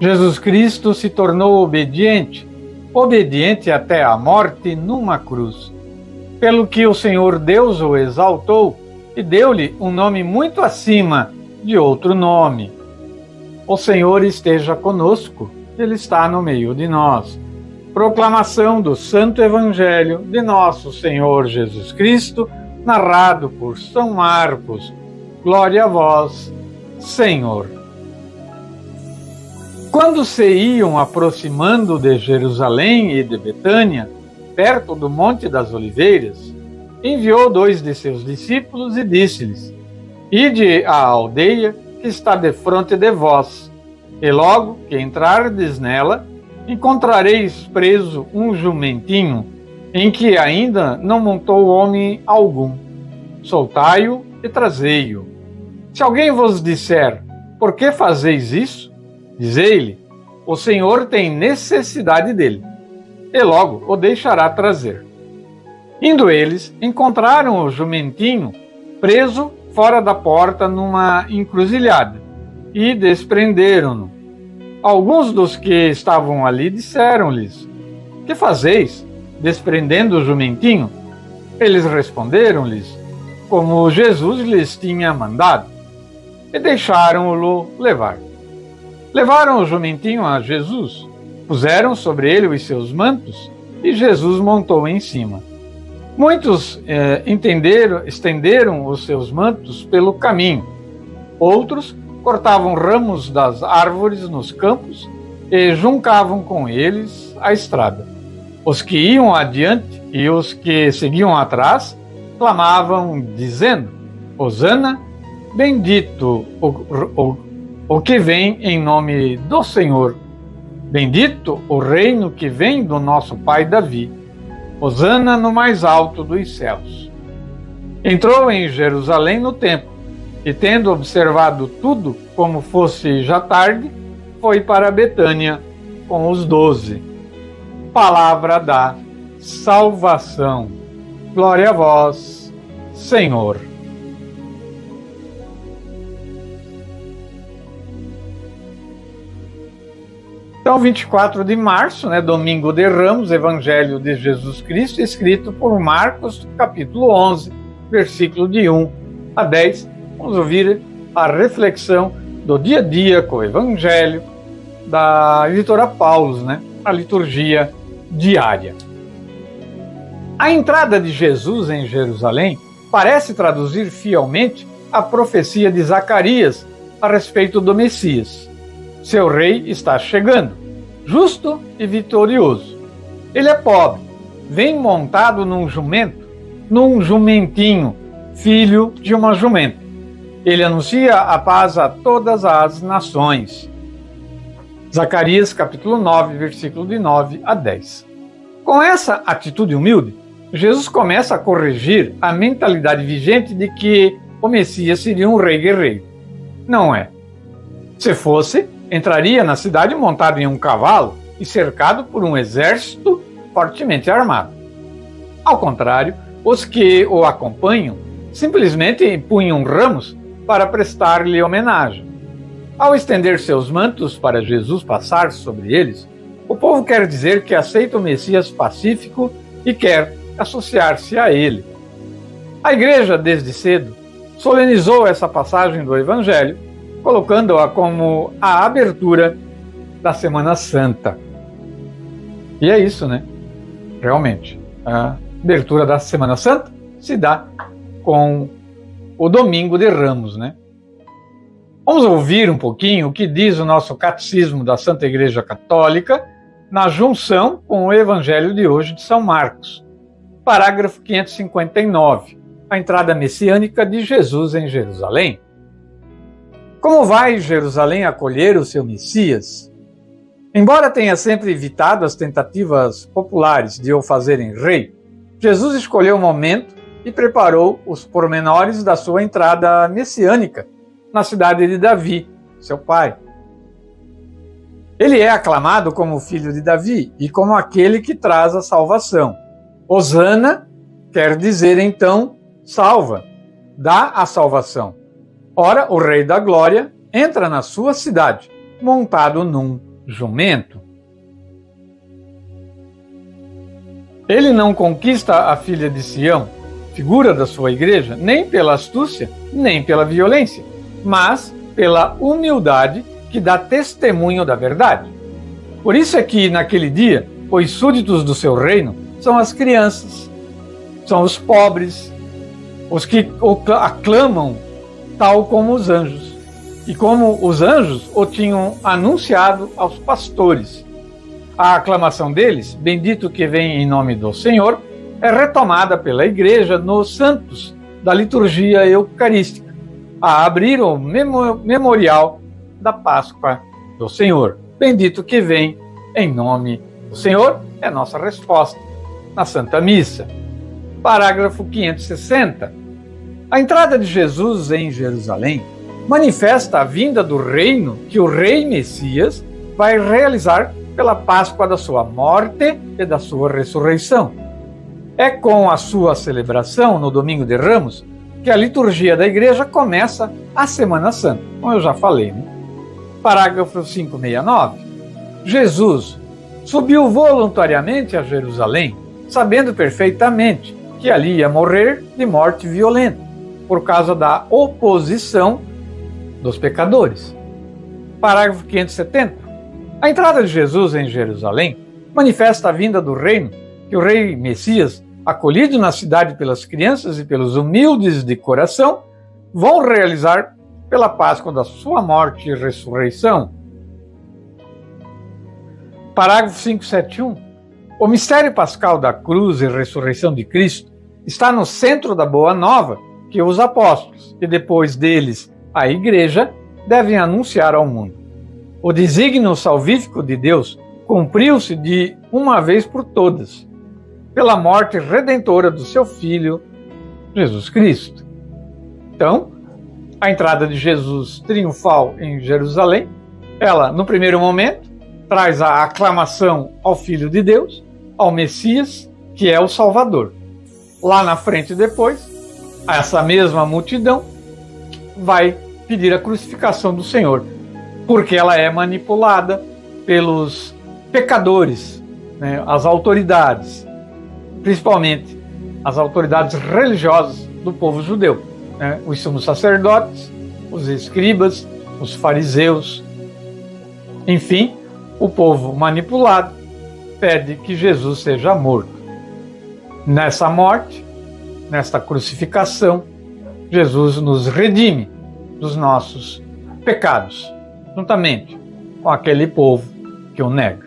Jesus Cristo se tornou obediente até a morte numa cruz, pelo que o Senhor Deus o exaltou e deu-lhe um nome muito acima de outro nome. O Senhor esteja conosco, Ele está no meio de nós. Proclamação do Santo Evangelho de nosso Senhor Jesus Cristo, narrado por São Marcos. Glória a vós, Senhor. Quando se iam aproximando de Jerusalém e de Betânia, perto do Monte das Oliveiras, enviou 2 de seus discípulos e disse-lhes: Ide à aldeia que está defronte de vós, e logo que entrardes nela, encontrareis preso um jumentinho, em que ainda não montou homem algum. Soltai-o e trazei-o. Se alguém vos disser: Por que fazeis isso? Dizei-lhe: O Senhor tem necessidade dele, e logo o deixará trazer. Indo eles, encontraram o jumentinho preso fora da porta numa encruzilhada, e desprenderam-no. Alguns dos que estavam ali disseram-lhes: Que fazeis, desprendendo o jumentinho? Eles responderam-lhes como Jesus lhes tinha mandado, e deixaram-o levar. Levaram o jumentinho a Jesus, puseram sobre ele os seus mantos, e Jesus montou em cima. Muitos estenderam os seus mantos pelo caminho. Outros cortavam ramos das árvores nos campos e juncavam com eles a estrada. Os que iam adiante e os que seguiam atrás clamavam, dizendo: Hosana, bendito o que vem em nome do Senhor. Bendito o reino que vem do nosso pai Davi. Hosana no mais alto dos céus. Entrou em Jerusalém no templo, e tendo observado tudo como fosse já tarde, foi para Betânia com os 12. Palavra da salvação. Glória a vós, Senhor. Então, 24 de março, domingo de Ramos, Evangelho de Jesus Cristo, escrito por Marcos, capítulo 11, versículo de 1 a 10. Vamos ouvir a reflexão do dia a dia com o Evangelho da editora Paulus, a liturgia diária. A entrada de Jesus em Jerusalém parece traduzir fielmente a profecia de Zacarias a respeito do Messias. Seu rei está chegando, justo e vitorioso. Ele é pobre, vem montado num jumento, num jumentinho, filho de uma jumenta. Ele anuncia a paz a todas as nações. Zacarias capítulo 9, versículo de 9 a 10. Com essa atitude humilde, Jesus começa a corrigir a mentalidade vigente de que o Messias seria um rei guerreiro. Não é. Se fosse, entraria na cidade montado em um cavalo e cercado por um exército fortemente armado. Ao contrário, os que o acompanham simplesmente empunham ramos para prestar-lhe homenagem. Ao estender seus mantos para Jesus passar sobre eles, o povo quer dizer que aceita o Messias pacífico e quer associar-se a ele. A Igreja, desde cedo, solenizou essa passagem do Evangelho, colocando-a como a abertura da Semana Santa. E é isso, Realmente, a abertura da Semana Santa se dá com o Domingo de Ramos, Vamos ouvir um pouquinho o que diz o nosso Catecismo da Santa Igreja Católica na junção com o Evangelho de hoje de São Marcos. Parágrafo 559, a entrada messiânica de Jesus em Jerusalém. Como vai Jerusalém acolher o seu Messias? Embora tenha sempre evitado as tentativas populares de o fazerem rei, Jesus escolheu o momento e preparou os pormenores da sua entrada messiânica na cidade de Davi, seu pai. Ele é aclamado como filho de Davi e como aquele que traz a salvação. Hosana quer dizer, então, salva, dá a salvação. Ora, o Rei da Glória entra na sua cidade, montado num jumento. Ele não conquista a filha de Sião, figura da sua igreja, nem pela astúcia, nem pela violência, mas pela humildade que dá testemunho da verdade. Por isso é que, naquele dia, os súditos do seu reino são as crianças, são os pobres, os que o aclamam tal como os anjos. E como os anjos o tinham anunciado aos pastores. A aclamação deles, bendito que vem em nome do Senhor, é retomada pela Igreja nos santos da liturgia eucarística, a abrir o memorial da Páscoa do Senhor. Bendito que vem em nome do Senhor é a nossa resposta na Santa Missa. Parágrafo 560. A entrada de Jesus em Jerusalém manifesta a vinda do reino que o Rei Messias vai realizar pela Páscoa da sua morte e da sua ressurreição. É com a sua celebração no Domingo de Ramos que a liturgia da Igreja começa a Semana Santa, como eu já falei, né? Parágrafo 569. Jesus subiu voluntariamente a Jerusalém, sabendo perfeitamente que ali ia morrer de morte violenta, por causa da oposição dos pecadores. Parágrafo 570. A entrada de Jesus em Jerusalém manifesta a vinda do reino que o Rei Messias, acolhido na cidade pelas crianças e pelos humildes de coração, vão realizar pela Páscoa da sua morte e ressurreição. Parágrafo 571. O mistério pascal da cruz e ressurreição de Cristo está no centro da boa nova que os apóstolos, e depois deles a Igreja, devem anunciar ao mundo. O desígnio salvífico de Deus cumpriu-se de uma vez por todas, pela morte redentora do seu Filho, Jesus Cristo. Então, a entrada de Jesus triunfal em Jerusalém, ela, no primeiro momento, traz a aclamação ao Filho de Deus, ao Messias, que é o Salvador. Lá na frente, depois, essa mesma multidão vai pedir a crucificação do Senhor, porque ela é manipulada pelos pecadores, né, as autoridades, principalmente as autoridades religiosas do povo judeu, né, os sumos sacerdotes, os escribas, os fariseus, enfim, o povo manipulado pede que Jesus seja morto. Nessa morte, nesta crucificação, Jesus nos redime dos nossos pecados, juntamente com aquele povo que o nega.